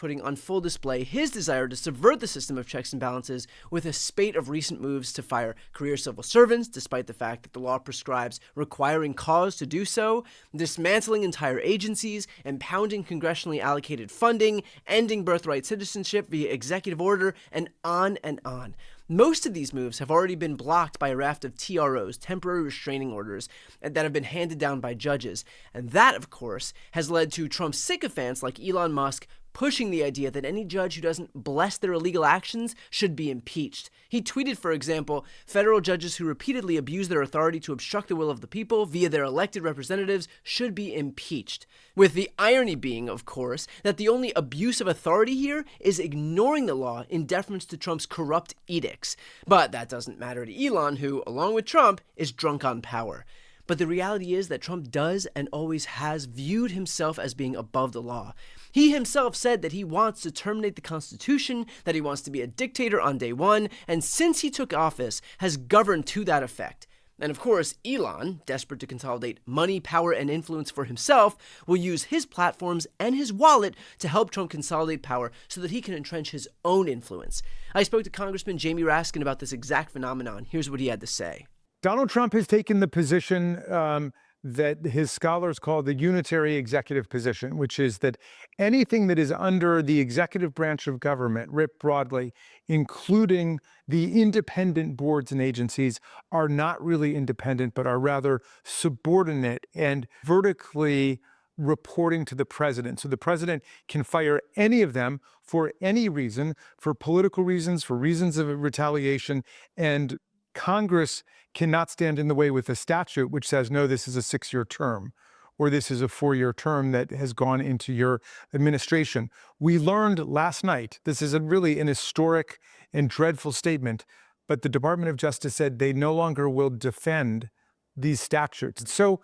putting on full display his desire to subvert the system of checks and balances with a spate of recent moves to fire career civil servants, despite the fact that the law prescribes requiring cause to do so, dismantling entire agencies, impounding congressionally allocated funding, ending birthright citizenship via executive order, and on and on. Most of these moves have already been blocked by a raft of TROs, temporary restraining orders, that have been handed down by judges. And that, of course, has led to Trump's sycophants like Elon Musk pushing the idea that any judge who doesn't bless their illegal actions should be impeached. He tweeted, for example, federal judges who repeatedly abuse their authority to obstruct the will of the people via their elected representatives should be impeached. With the irony being, of course, that the only abuse of authority here is ignoring the law in deference to Trump's corrupt edicts. But that doesn't matter to Elon, who, along with Trump, is drunk on power. But the reality is that Trump does and always has viewed himself as being above the law. He himself said that he wants to terminate the Constitution, that he wants to be a dictator on day one, and since he took office, has governed to that effect. And of course, Elon, desperate to consolidate money, power, and influence for himself, will use his platforms and his wallet to help Trump consolidate power so that he can entrench his own influence. I spoke to Congressman Jamie Raskin about this exact phenomenon. Here's what he had to say. Donald Trump has taken the position that his scholars call the unitary executive position, which is that anything that is under the executive branch of government, writ broadly, including the independent boards and agencies, are not really independent, but are rather subordinate and vertically reporting to the president. So the president can fire any of them for any reason, for political reasons, for reasons of retaliation, and Congress cannot stand in the way with a statute which says, no, this is a 6-year term, or this is a 4-year term that has gone into your administration. We learned last night, this is really an historic and dreadful statement, but the Department of Justice said they no longer will defend these statutes. So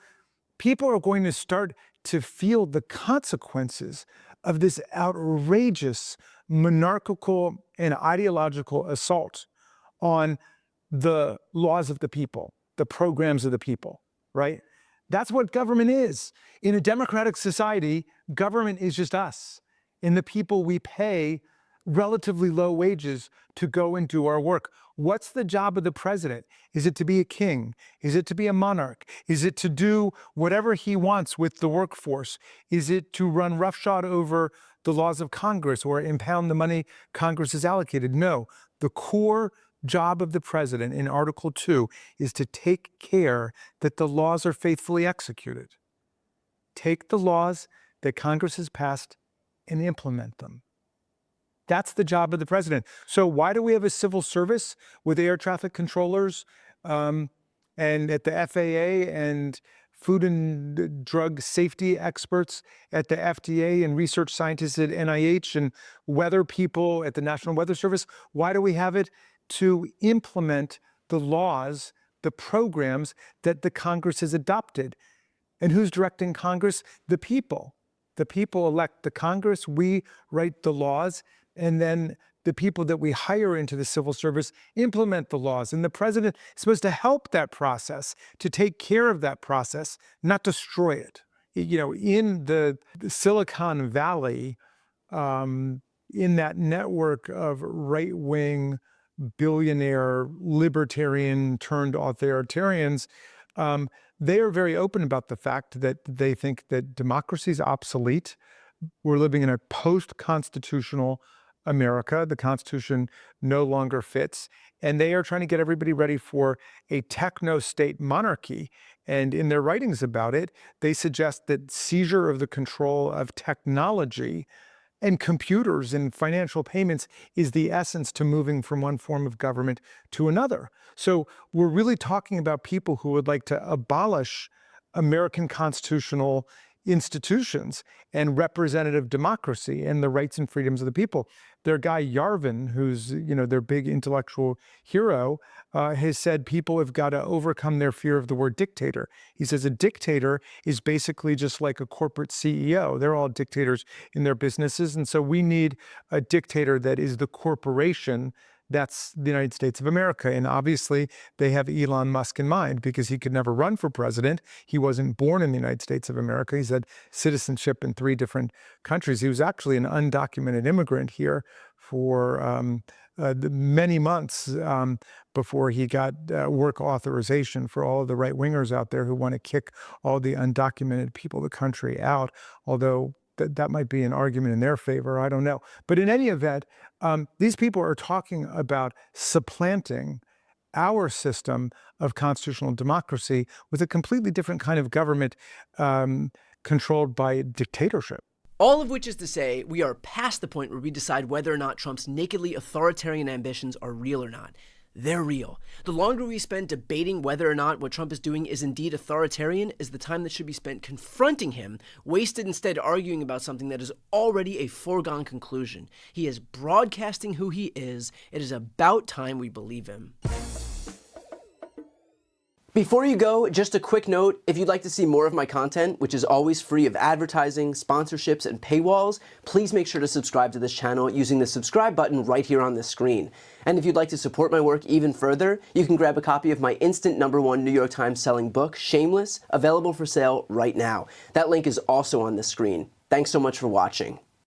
people are going to start to feel the consequences of this outrageous monarchical and ideological assault on the laws of the people, the programs of the people, right? That's what government is. In a democratic society, government is just us and the people we pay relatively low wages to go and do our work. What's the job of the president? Is it to be a king? Is it to be a monarch? Is it to do whatever he wants with the workforce? Is it to run roughshod over the laws of Congress or impound the money Congress has allocated? No, the core job of the president in Article 2 is to take care that the laws are faithfully executed. Take the laws that Congress has passed and implement them. That's the job of the president. So why do we have a civil service with air traffic controllers and at the FAA and food and drug safety experts at the FDA and research scientists at NIH and weather people at the National Weather Service? Why do we have it? To implement the laws, the programs that the Congress has adopted. And who's directing Congress? The people. The people elect the Congress, we write the laws, and then the people that we hire into the civil service implement the laws. And the president is supposed to help that process, to take care of that process, not destroy it. You know, in the Silicon Valley, in that network of right-wing billionaire libertarian turned authoritarians, they are very open about the fact that they think that democracy is obsolete. We're living in a post-constitutional America. The Constitution no longer fits. And they are trying to get everybody ready for a techno-state monarchy. And in their writings about it, they suggest that seizure of the control of technology and computers and financial payments is the essence to moving from one form of government to another. So we're really talking about people who would like to abolish American constitutional institutions and representative democracy and the rights and freedoms of the people. Their guy Yarvin, who's their big intellectual hero, has said people have got to overcome their fear of the word dictator. He says a dictator is basically just like a corporate CEO. They're all dictators in their businesses, and so we need a dictator that is the corporation, that's the United States of America. And obviously, they have Elon Musk in mind because he could never run for president. He wasn't born in the United States of America. He's had citizenship in 3 different countries. He was actually an undocumented immigrant here for many months before he got work authorization for all of the right-wingers out there who want to kick all the undocumented people of the country out, although that might be an argument in their favor. I don't know. But in any event, these people are talking about supplanting our system of constitutional democracy with a completely different kind of government controlled by dictatorship. All of which is to say, we are past the point where we decide whether or not Trump's nakedly authoritarian ambitions are real or not. They're real. The longer we spend debating whether or not what Trump is doing is indeed authoritarian is the time that should be spent confronting him, wasted instead arguing about something that is already a foregone conclusion. He is broadcasting who he is. It is about time we believe him. Before you go, just a quick note, if you'd like to see more of my content, which is always free of advertising, sponsorships, and paywalls, please make sure to subscribe to this channel using the subscribe button right here on the screen. And if you'd like to support my work even further, you can grab a copy of my instant #1 New York Times selling book, Shameless, available for sale right now. That link is also on the screen. Thanks so much for watching.